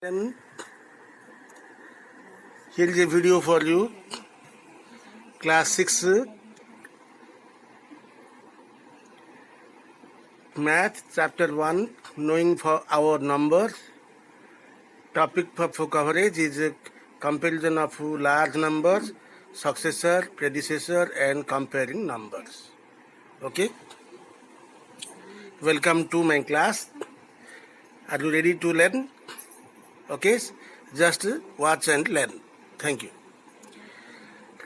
Then here is a video for you. Class 6 Math Chapter 1 Knowing for our numbers. Topic for coverage is a comparison of large numbers, successor, predecessor and comparing numbers. Okay. Welcome to my class. Are you ready to learn? Okay. Just watch and learn. Thank you.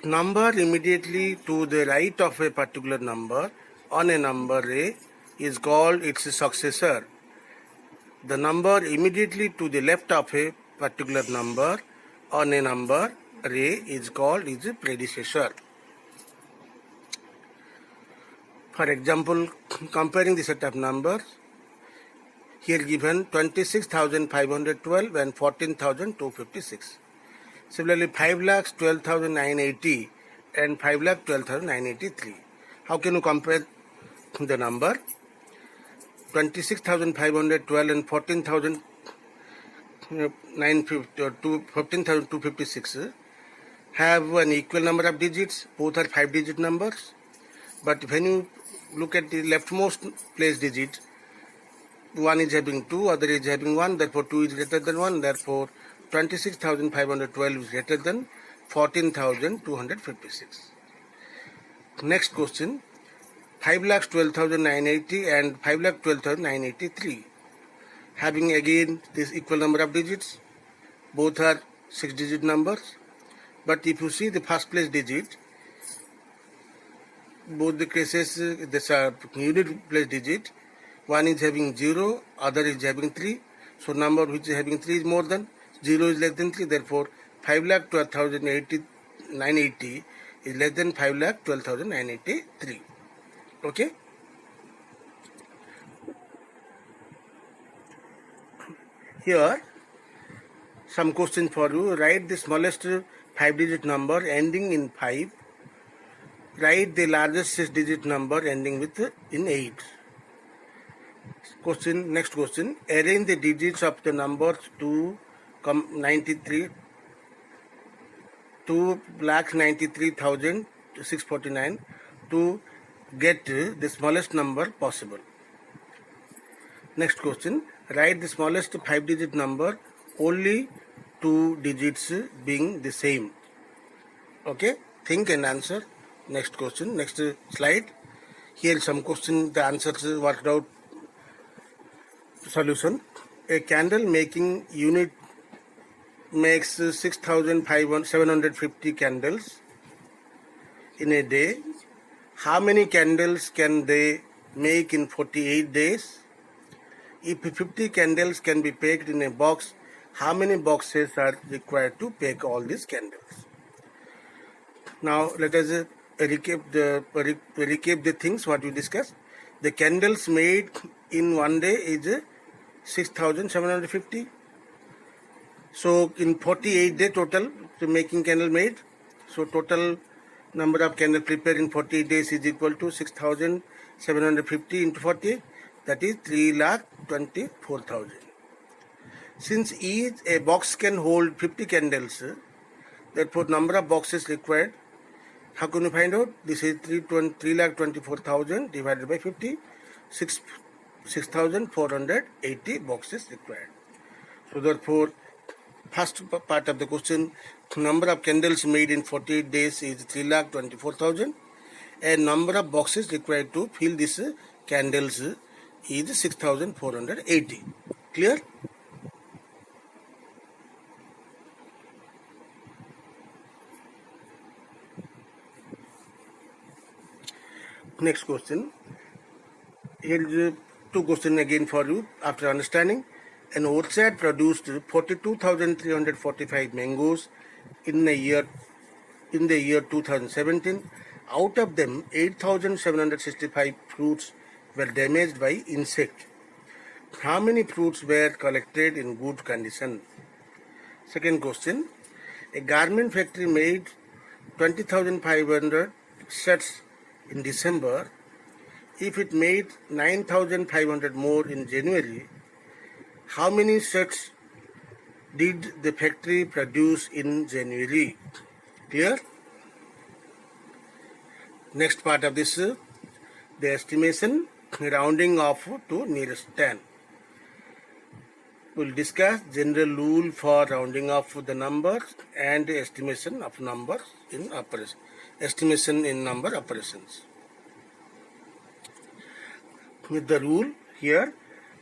Number immediately to the right of a particular number on a number array is called its successor. The number immediately to the left of a particular number on a number array is called its predecessor. For example, comparing the set of numbers, here given 26,512 and 14,256. Similarly, 5,12,980 and 5,12,983. How can you compare the number? 26,512 and 14,256 have an equal number of digits. Both are 5-digit numbers. But when you look at the leftmost place digit, one is having 2, other is having 1, therefore 2 is greater than 1, therefore 26,512 is greater than 14,256. Next question, 5,12,980 and 5,12,983. Having again this equal number of digits, both are 6-digit numbers. But if you see the first place digit, both the cases, this are unit place digit, one is having 0, other is having 3. So number which is having 3 is more than, 0 is less than 3, therefore 5,12,980 is less than 5,12,983. Okay. Here some question for you. Write the smallest 5-digit number ending in 5. Write the largest 6-digit number ending with in 8. Question. Next question. Arrange the digits of the numbers 2,93,649 to get the smallest number possible. Next question. Write the smallest 5-digit number, only 2 digits being the same. Okay. Think and answer. Next question. Next slide. Here some question, the answers worked out. Solution. A candle making unit makes 6,750 candles in a day. How many candles can they make in 48 days? If 50 candles can be packed in a box, how many boxes are required to pack all these candles? Now let us recap the things what we discussed. The candles made in one day is 6,750. So in 48 days total to making candle made. So total number of candles prepared in 48 days is equal to 6,750 into 48. That is 3,24,000. Since each a box can hold 50 candles, therefore number of boxes required. How can you find out? This is 3,24,000 divided by 50. 6,480 boxes required. So therefore, first part of the question, number of candles made in 48 days is 3,24,000 and number of boxes required to fill this candles is 6,480. Clear? Next question. Here is 2 questions again for you after understanding. An orchard produced 42,345 mangoes in the year 2017. Out of them, 8,765 fruits were damaged by insect. How many fruits were collected in good condition? Second question. A garment factory made 20,500 shirts in December. If it made 9,500 more in January, how many shirts did the factory produce in January? Clear? Next part of this, the estimation, rounding off to nearest 10. We'll discuss general rule for rounding off the numbers and estimation of numbers in operation. Estimation in number operations. With the rule here,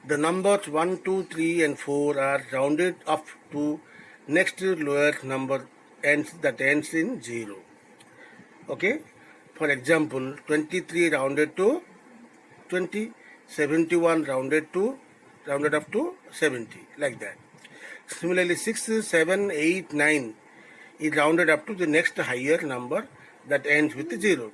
the numbers 1, 2, 3 and 4 are rounded up to next lower number that ends in 0. Okay? For example, 23 rounded to 20, 71 rounded up to 70, like that. Similarly, 6, 7, 8, 9 is rounded up to the next higher number that ends with 0.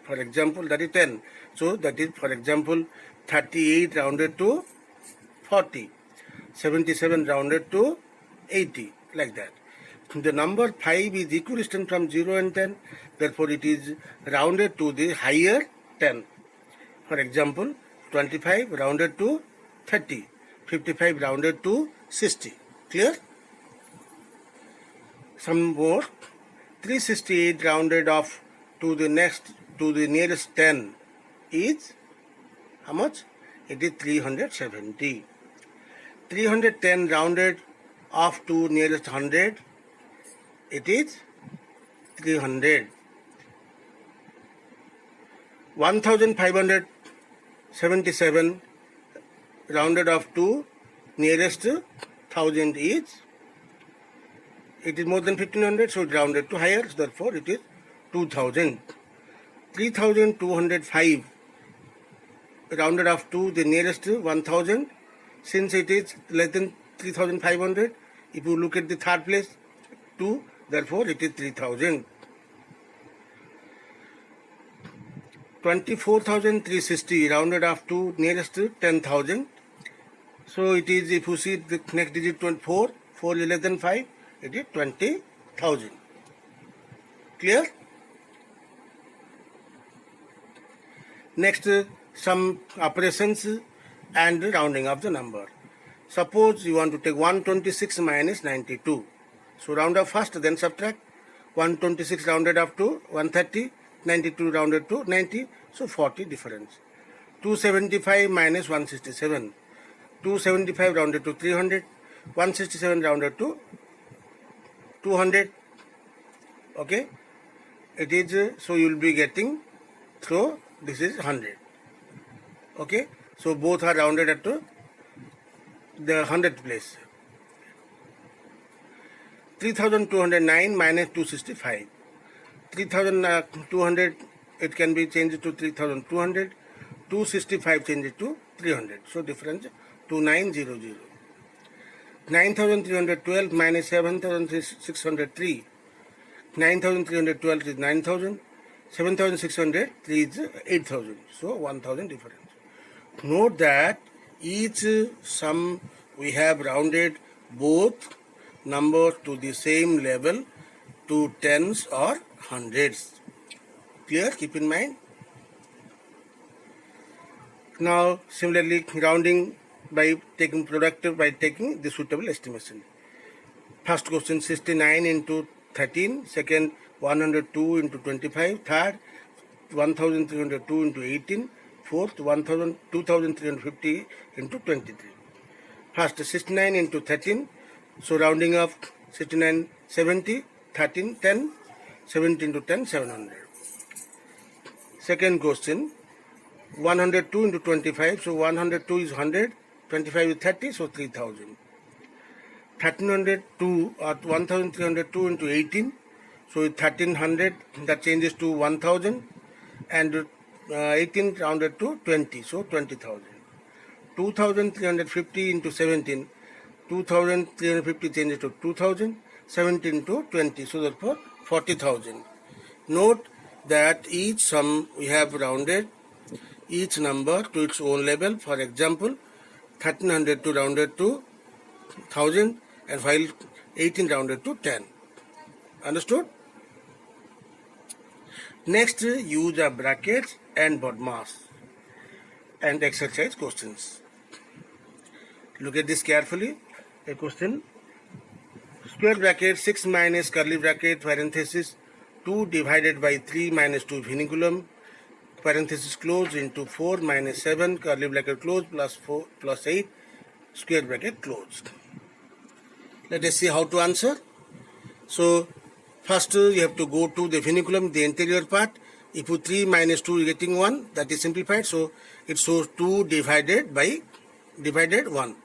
For example, that is 10. So that is, for example, 38 rounded to 40, 77 rounded to 80, like that. The number 5 is equidistant from 0 and 10, therefore it is rounded to the higher 10. For example, 25 rounded to 30, 55 rounded to 60. Clear? Some more. 368 rounded off to the nearest 10 is how much? It is 370. 310 rounded off to nearest 100, it is 300. 1577 rounded off to nearest 1000 is, it is more than 1500, so it rounded to higher, so therefore it is 2000. 3205 rounded off to the nearest 1000, since it is less than 3500, if you look at the third place 2, therefore it is 3000. 24,360 rounded off to nearest 10,000, so it is, if you see the next digit 24, 4 is less than 5, it is 20,000. Clear? Next, some operations and rounding of the number. Suppose you want to take 126 minus 92. So round off first, then subtract. 126 rounded up to 130, 92 rounded to 90, so 40 difference. 275 minus 167. 275 rounded to 300, 167 rounded to 200. Okay, it is, so you will be getting, so this is 100. Okay, so both are rounded up to the 100th place. 3209 minus 265. 3200, it can be changed to 3200. 265 changed to 300. So difference 2900. 9312 minus 7603. 9312 is 9000. 7603 is 8000. So 1000 difference. Note that each sum we have rounded both numbers to the same level, to tens or hundreds. Clear? Keep in mind. Now similarly, rounding by taking product by taking the suitable estimation. First question, 69 into 13. Second, 102 into 25. Third, 1302 into 18. Fourth, 2350 into 23. First, 69 into 13. So rounding of 69, 70, 13, 10, 70 into 10, 700. Second question, 102 into 25. So 102 is 100, 25 is 30, so 3000. 1302 or 1302 into 18. So 1300, that changes to 1000, and 18 rounded to 20, so 20,000. 2350 into 17, 2350 changes to 2000, 17 to 20, so therefore 40,000. Note that each sum we have rounded each number to its own level. For example, 1300 to rounded to 1000, and while 18 rounded to 10. Understood? Next, use of brackets and BODMAS and exercise questions. Look at this carefully. A question, square bracket 6 minus curly bracket parenthesis 2 divided by 3 minus 2 vinculum parenthesis close into 4 minus 7 curly bracket close plus 4 plus 8 square bracket closed. Let us see how to answer. So first you have to go to the vinculum, the interior part. If you 3 minus 2 you are getting 1, that is simplified. So it shows 2 divided 1.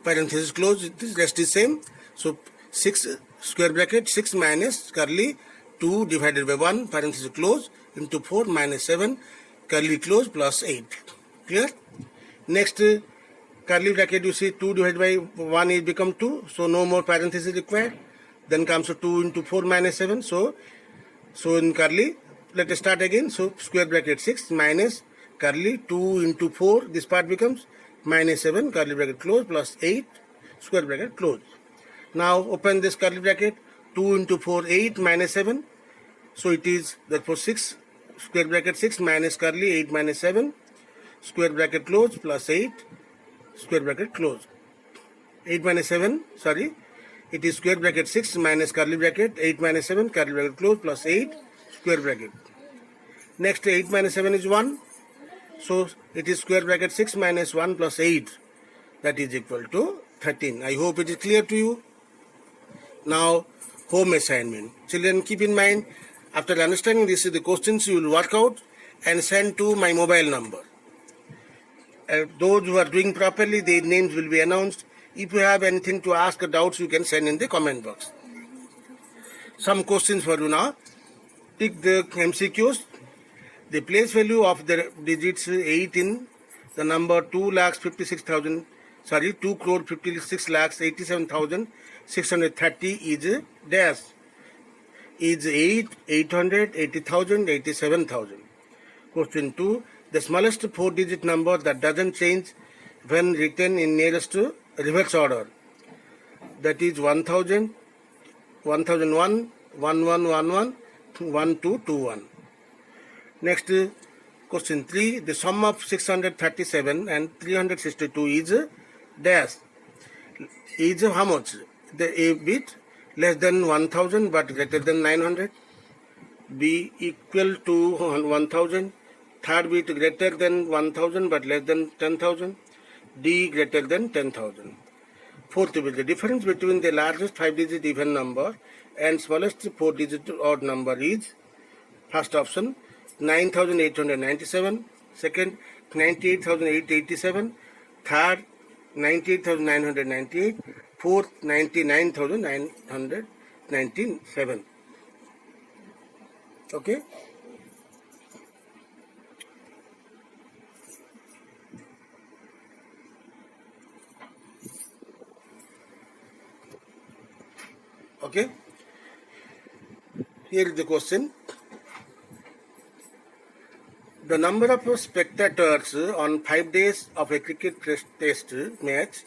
Parenthesis close, this rest is same. So 6 square bracket 6 minus curly 2 divided by 1 parenthesis close into 4 minus 7 curly close plus 8. Clear? Next curly bracket, you see 2 divided by 1 is become 2, so no more parenthesis required. Then comes 2 into 4 minus 7. So in curly, let us start again. So square bracket 6 minus curly 2 into 4, this part becomes minus 7 curly bracket close plus 8 square bracket close. Now open this curly bracket, 2 into 4 8 minus 7. So it is therefore 6 square bracket 6 minus curly 8 minus 7 square bracket close plus 8 square bracket close. 8 minus 7, sorry, it is square bracket 6 minus curly bracket 8 minus 7 curly bracket close plus 8 square bracket. Next 8 minus 7 is 1. So it is square bracket 6 minus 1 plus 8, that is equal to 13. I hope it is clear to you. Now home assignment. Children, keep in mind, after understanding this, the questions you will work out and send to my mobile number. Those who are doing properly, their names will be announced. If you have anything to ask or doubts, you can send in the comment box. Some questions for you now. Tick the MCQs. The place value of the digits 8 in the number 2,56,000, sorry, 2,56,87,630 is dash. Is 8, 800, 80,000, 87,000. Question 2. The smallest 4-digit number that doesn't change when written in nearest reverse order. That is 1,000, 1,001, 1111, 1221. Next, question 3. The sum of 637 and 362 is dash. Is how much? The A bit less than 1000 but greater than 900. B equal to 1000. Third bit greater than 1000 but less than 10,000. D greater than 10,000. Fourth bit, the difference between the largest 5-digit even number and smallest 4-digit odd number is, first option 9,897, second 98,887, third 98,998, fourth 99,997. Okay. Okay. Here is the question. The number of spectators on 5 days of a cricket test match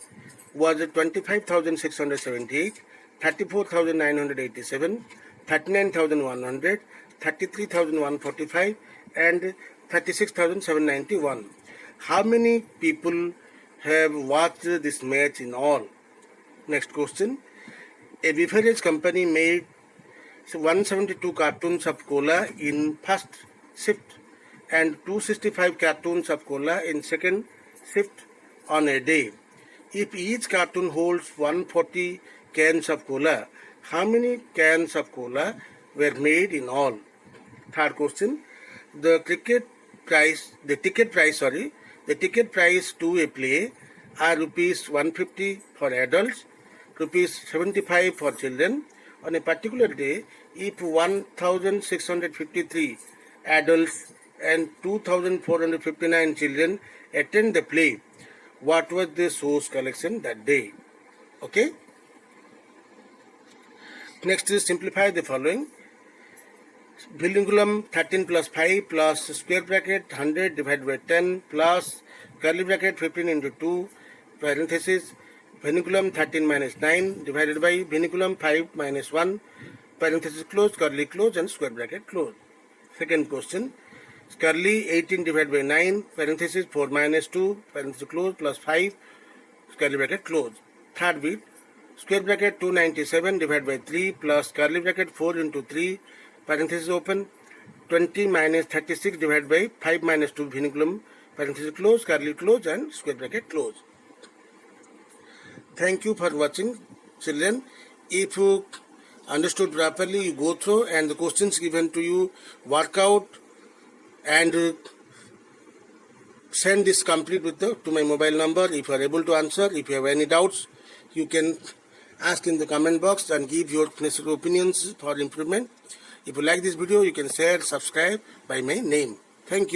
was 25,678, 34,987, 39,100, 33,145 and 36,791. How many people have watched this match in all? Next question. A beverage company made 172 cartons of cola in first shift and 265 cartons of cola in second shift on a day. If each carton holds 140 cans of cola, how many cans of cola were made in all? Third question. The ticket price to a play are rupees 150 for adults, rupees 75 for children. On a particular day, if 1,653 adults and 2,459 children attend the play, what was the source collection that day? Okay. Next is simplify the following. Vinculum 13 plus 5 plus square bracket 100 divided by 10 plus curly bracket 15 into 2 parenthesis vinculum 13 minus 9 divided by vinculum 5 minus 1 parenthesis close curly close and square bracket close. Second question. Curly 18 divided by 9 parenthesis 4 minus 2 parenthesis close plus 5 curly bracket close. Third bit square bracket 297 divided by 3 plus curly bracket 4 into 3 parenthesis open 20 minus 36 divided by 5 minus 2 vinculum parenthesis close, curly close and square bracket close. Thank you for watching, children. If you understood properly, you go through and the questions given to you, work out and send this complete with to my mobile number. If you are able to answer, if you have any doubts, you can ask in the comment box and give your necessary opinions for improvement. If you like this video, you can share, subscribe by my name. Thank you.